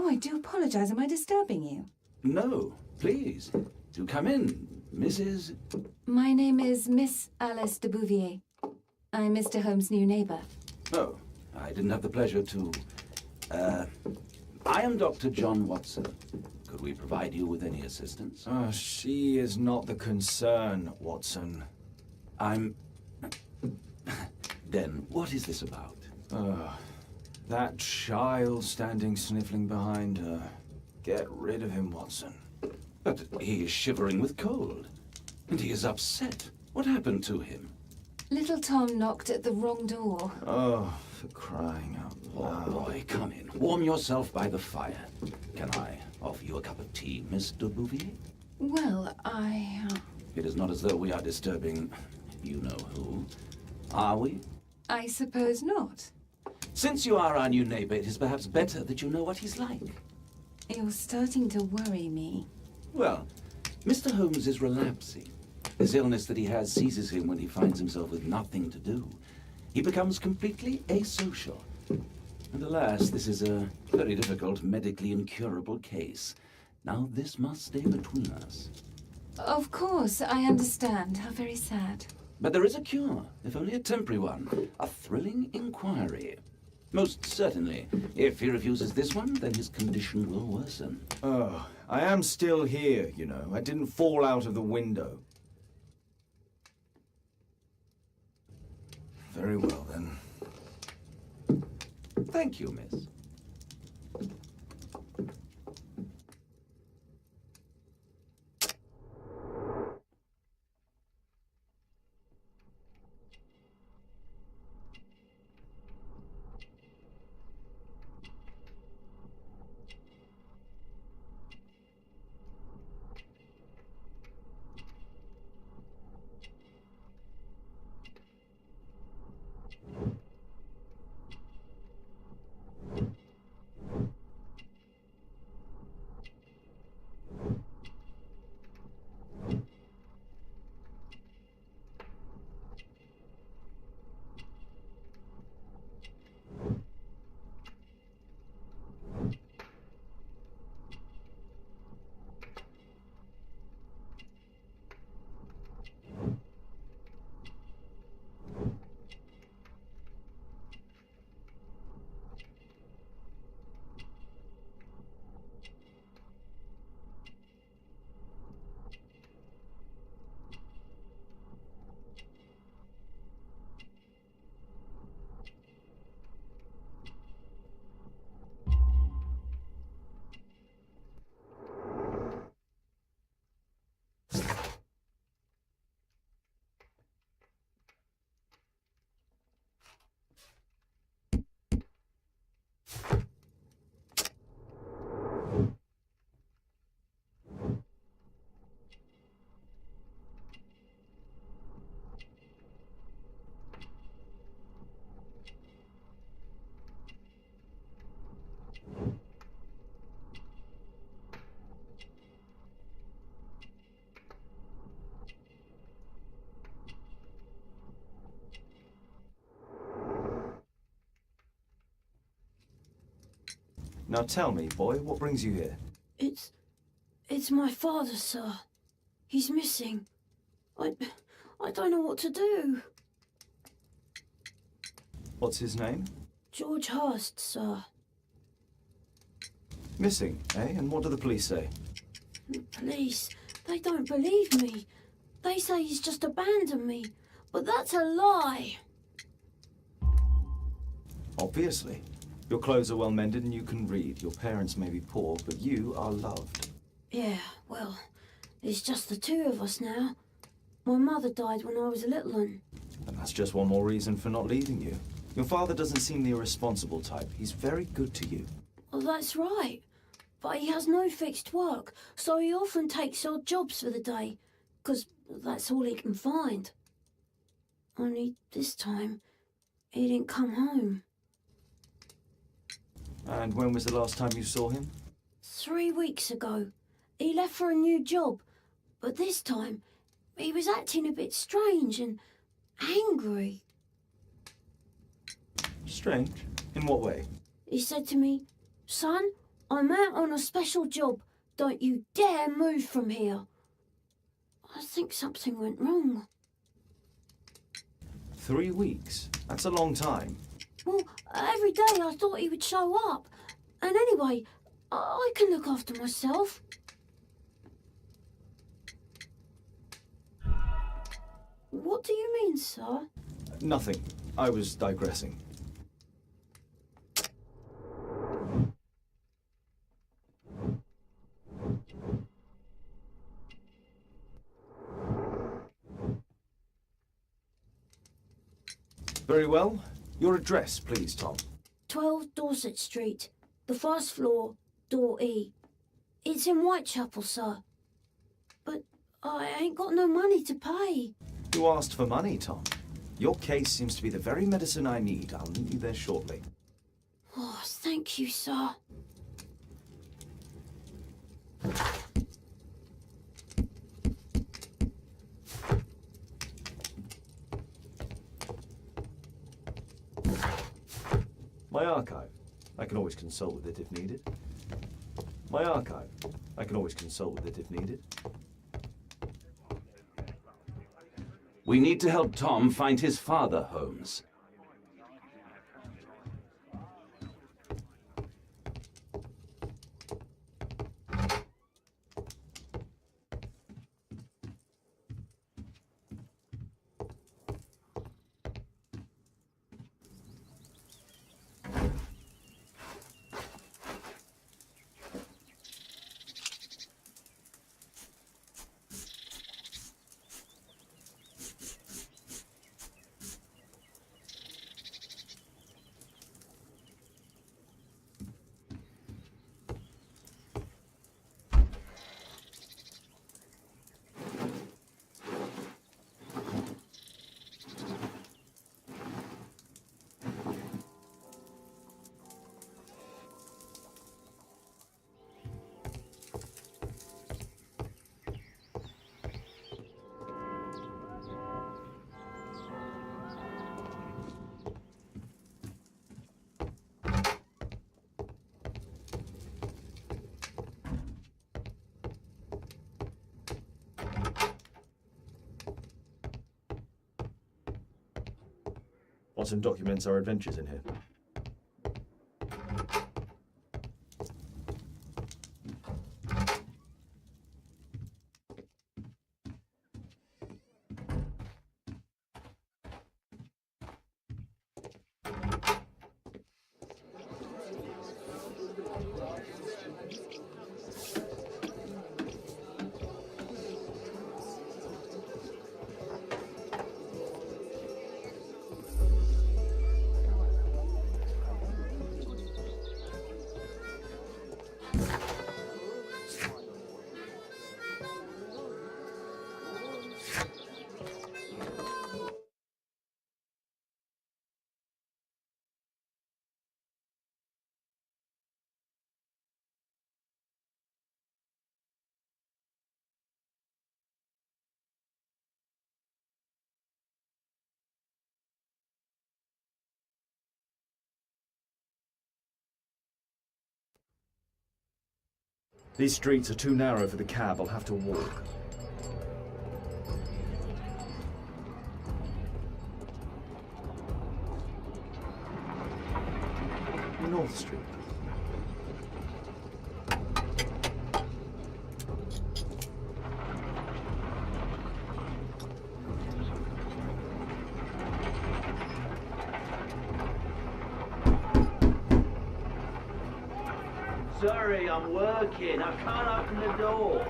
Oh, I do apologize. Am I disturbing you? No, please. Do come in, Mrs. My name is Miss Alice de Bouvier. I'm Mr. Holmes' new neighbor. Oh, I didn't have the pleasure to... I am Dr. John Watson. Could we provide you with any assistance? She is not the concern, Watson. I'm... Then, what is this about? That child standing sniffling behind her. Get rid of him, Watson. But he is shivering with cold. And he is upset. What happened to him? Little Tom knocked at the wrong door. Oh, for crying out loud. Oh, boy, come in. Warm yourself by the fire. Can I offer you a cup of tea, Miss de Bouvier? Well, It is not as though we are disturbing you-know-who. Are we? I suppose not. Since you are our new neighbor, it is perhaps better that you know what he's like. You're starting to worry me. Well, Mr. Holmes is relapsing. This illness that he has seizes him when he finds himself with nothing to do. He becomes completely asocial. And alas, this is a very difficult, medically incurable case. Now this must stay between us. Of course, I understand. How very sad. But there is a cure, if only a temporary one. A thrilling inquiry. Most certainly. If he refuses this one, then his condition will worsen. Oh, I am still here, you know. I didn't fall out of the window. Very well, then. Thank you, miss. Now tell me, boy, what brings you here? It's my father, sir. He's missing. I don't know what to do. What's his name? George Hurst, sir. Missing, eh? And what do the police say? The police, they don't believe me. They say he's just abandoned me. But that's a lie. Obviously. Your clothes are well mended and you can read. Your parents may be poor, but you are loved. Yeah, well, it's just the two of us now. My mother died when I was a little one. And that's just one more reason for not leaving you. Your father doesn't seem the irresponsible type. He's very good to you. Well, that's right. But he has no fixed work, so he often takes odd jobs for the day, 'cause that's all he can find. Only this time, he didn't come home. And when was the last time you saw him? 3 weeks ago. He left for a new job, but this time, he was acting a bit strange and angry. Strange? In what way? He said to me, "Son, I'm out on a special job. Don't you dare move from here. I think something went wrong. 3 weeks? That's a long time. Well, every day I thought he would show up. And anyway, I can look after myself. What do you mean, sir? Nothing. I was digressing. Very well. Your address, please, Tom. 12 Dorset Street, the first floor, door E. It's in Whitechapel, sir. But I ain't got no money to pay. You asked for money, Tom. Your case seems to be the very medicine I need. I'll meet you there shortly. Oh, thank you, sir. My archive. I can always consult with it if needed. My archive. I can always consult with it if needed. We need to help Tom find his father, Holmes. Watson documents our adventures in here. These streets are too narrow for the cab. I'll have to walk. North Street. Sorry, I'm working. I can't open the door.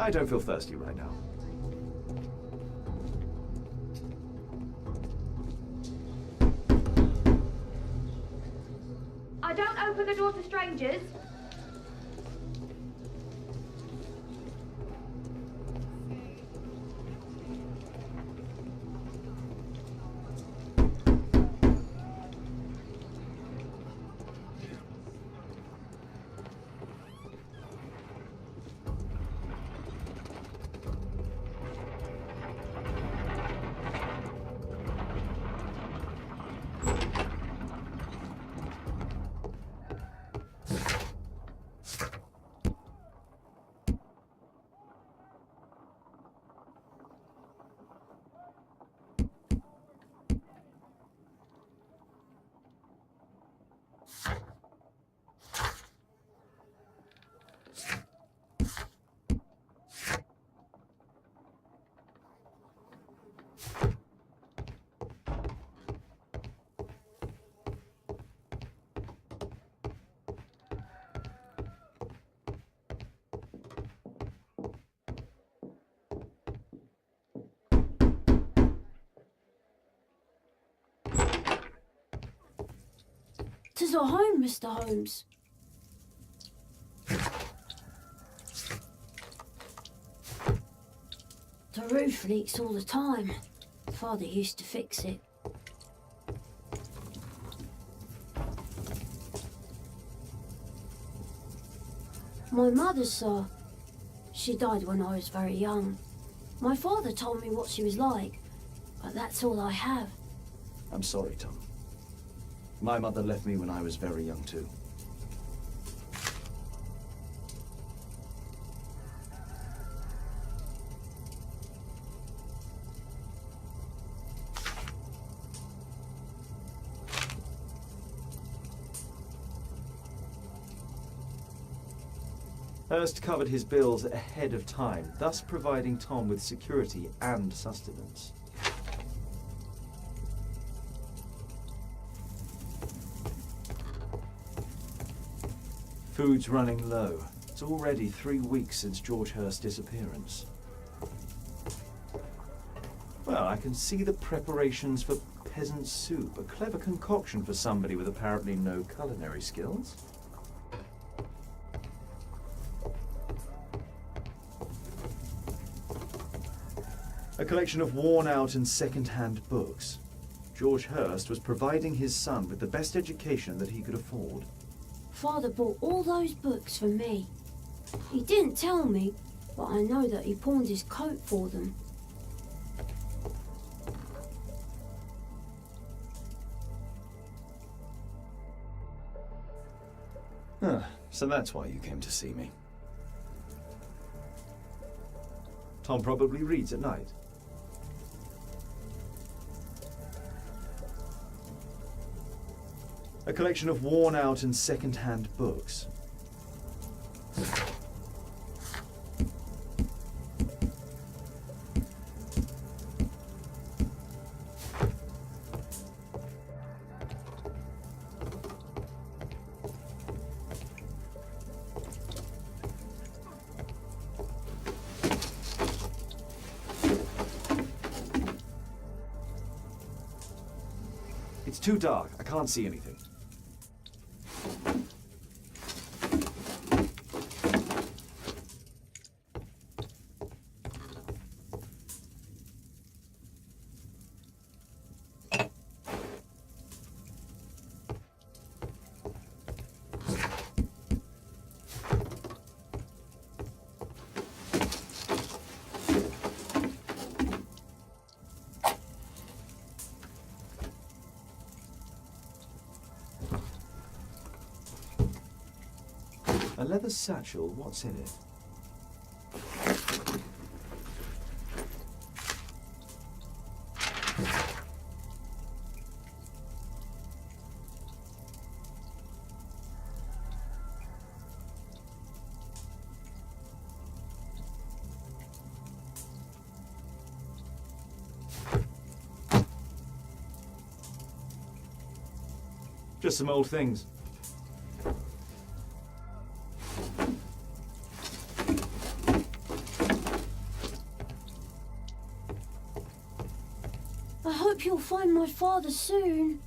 I don't feel thirsty right now. I don't open the door to strangers. "'Tis our home, Mr. Holmes." "The roof leaks all the time. Father used to fix it." "My mother, sir. She died when I was very young. My father told me what she was like, but that's all I have." I'm sorry, Tom. My mother left me when I was very young too. Hurst covered his bills ahead of time, thus providing Tom with security and sustenance. Food's running low. It's already 3 weeks since George Hurst's disappearance. Well, I can see the preparations for peasant soup, a clever concoction for somebody with apparently no culinary skills. A collection of worn-out and second-hand books. George Hurst was providing his son with the best education that he could afford. Father bought all those books for me. He didn't tell me, but I know that he pawned his coat for them. So that's why you came to see me. Tom probably reads at night. A collection of worn-out and second-hand books. It's too dark. I can't see anything. A leather satchel, what's in it? Just some old things. find my father soon.